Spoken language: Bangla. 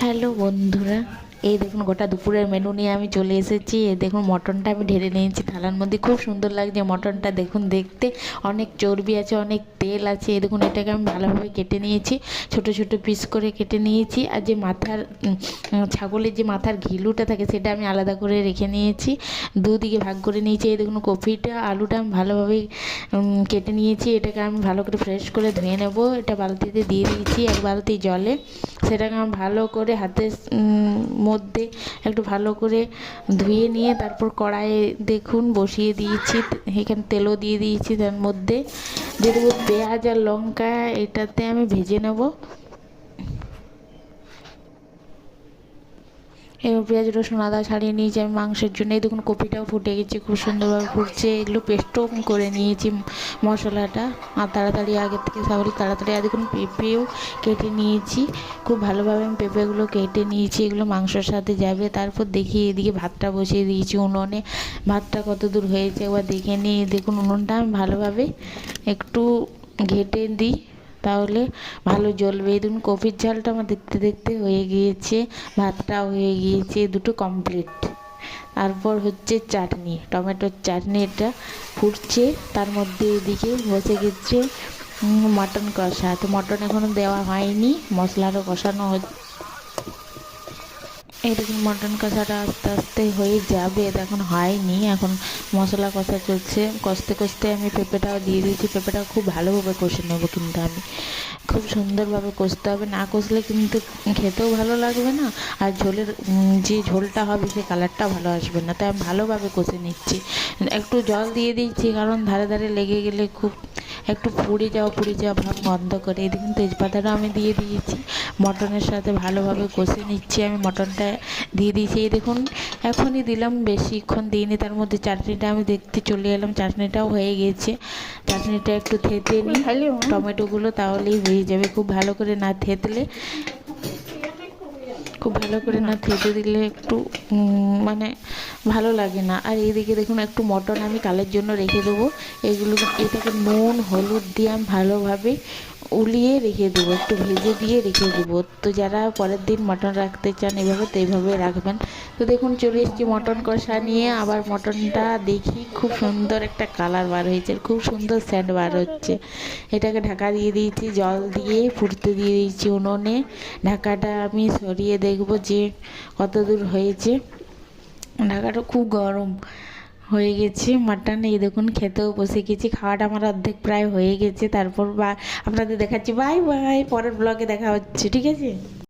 হ্যালো বন্ধুরা, এই দেখুন গোটা দুপুরের মেনু নিয়ে আমি চলে এসেছি। এই দেখুন মটনটা আমি ঢেলে নিয়েছি থালার মধ্যে। খুব সুন্দর লাগছে মটনটা, দেখুন দেখতে অনেক চর্বি আছে, অনেক তেল আছে। এই দেখুন এটাকে আমি ভালোভাবে কেটে নিয়েছি, ছোট ছোট পিস করে কেটে নিয়েছি। আর যে মাথার ছাগলের যে মাথার ঘিলুটা থাকে সেটা আমি আলাদা করে রেখে নিয়েছি, দুদিকে ভাগ করে নিয়েছি। এই দেখুন কপিটা আলুটা আমি ভালোভাবে কেটে নিয়েছি। এটাকে আমি ভালো করে ফ্রেশ করে ধুয়ে নেব। এটা বালতিতে দিয়ে দিয়েছি এক বালতি জলে। সেটাকে আমি ভালো করে হাতের মধ্যে একটু ভালো করে ধুয়ে নিয়ে তারপর কড়াইয়ে দেখুন বসিয়ে দিয়েছি। এখানে তেলও দিয়ে দিয়েছি, তার মধ্যে দিয়ে দেবো পেঁয়াজ আর লঙ্কা। এটাতে আমি ভেজে নেব। এবার পেঁয়াজ রসুন আদা ছাড়িয়ে নিয়েছি আমি মাংসের জন্য। এই দেখুন কপিটাও ফুটে গেছে, খুব সুন্দরভাবে ফুটছে। এগুলো পেস্টও করে নিয়েছি মশলাটা, আর তাড়াতাড়ি আগের থেকে সব তাড়াতাড়ি। আর দেখুন পেঁপেও কেটে নিয়েছি, খুব ভালোভাবে আমি পেঁপেগুলো কেটে নিয়েছি। এগুলো মাংসের সাথে যাবে। তারপর দেখি এদিকে ভাতটা বসিয়ে দিয়েছি উনুনে। ভাতটা কত দূর হয়েছে একবার দেখে নিই। দেখুন উনুনটা আমি ভালোভাবে একটু ঘেঁটে দিই, তাহলে ভালো জ্বলবে। এই দেখুন কপির ঝালটা আমার দেখতে দেখতে হয়ে গিয়েছে, ভাতটাও হয়ে গিয়েছে, দুটো কমপ্লিট। তারপর হচ্ছে চাটনি, টমেটোর চাটনি, এটা ফুটছে। তার মধ্যে এদিকে বসে গেছে মটন কষা। তো মটন এখনো দেওয়া হয়নি, মশলাটা কষানো হচ্ছে। এই দেখুন মটন কষাটা আস্তে আস্তে হয়ে যাবে, এটা এখন হয়নি, এখন মশলা কষা চলছে। কষতে কষতে আমি পেঁপেটাও দিয়ে দিয়েছি। পেঁপেটা খুব ভালোভাবে কষে নেবো, কিন্তু আমি খুব সুন্দরভাবে কষতে হবে, না কষলে কিন্তু খেতেও ভালো লাগবে না। আর ঝোলের যে ঝোলটা হবে সে কালারটা ভালো আসবে না। তাই আমি ভালোভাবে কষে নিচ্ছি। একটু জল দিয়ে দিচ্ছি, কারণ ধারে ধারে লেগে গেলে খুব একটু পুড়ে যাওয়া ভাব বন্ধ করে। এই দেখুন তেজপাতাটা আমি দিয়ে দিয়েছি। মটনের সাথে ভালোভাবে কষে নিচ্ছি। আমি মটনটা দিয়ে দিয়েছি। এই দেখুন এখনই দিলাম, বেশিক্ষণ দিইনি। তার মধ্যে চাটনিটা আমি দেখতে চলে এলাম, চাটনিটাও হয়ে গেছে। চাটনিটা একটু থেতে নিই টমেটোগুলো, তাহলেই হয়ে যাবে। খুব ভালো করে না থেতলে, খুব ভালো করে না থেতে দিলে একটু মানে ভালো লাগে না। আর এইদিকে দেখুন একটু মটন আমি কালের জন্য রেখে দেবো। এগুলো এটাকে নুন হলুদ দিয়ে আমি ভালোভাবে উলিয়ে রেখে দেবো, একটু ভেজে দিয়ে রেখে দেবো। তো যারা পরের দিন মটন রাখতে চান এভাবে, তো এইভাবে রাখবেন। তো দেখুন চলে এসেছি মটন কষা নিয়ে। আবার মটনটা দেখি খুব সুন্দর একটা কালার বার হয়েছে, খুব সুন্দর সেন্ট বার হচ্ছে। এটাকে ঢাকা দিয়ে দিয়েছি, জল দিয়ে ফুটতে দিয়ে দিয়েছি উনুনে। ঢাকাটা আমি সরিয়ে দেখব যে কত দূর হয়েছে। ঢাকাটা খুব গরম হয়ে গেছে মাটন। এই দেখুন খেতেও বসে গেছি, খাওয়াটা আমার অর্ধেক প্রায় হয়ে গেছে। তারপর আপনাদের দেখাচ্ছি। বাই বাই, পরের ব্লগে দেখা হচ্ছে, ঠিক আছে।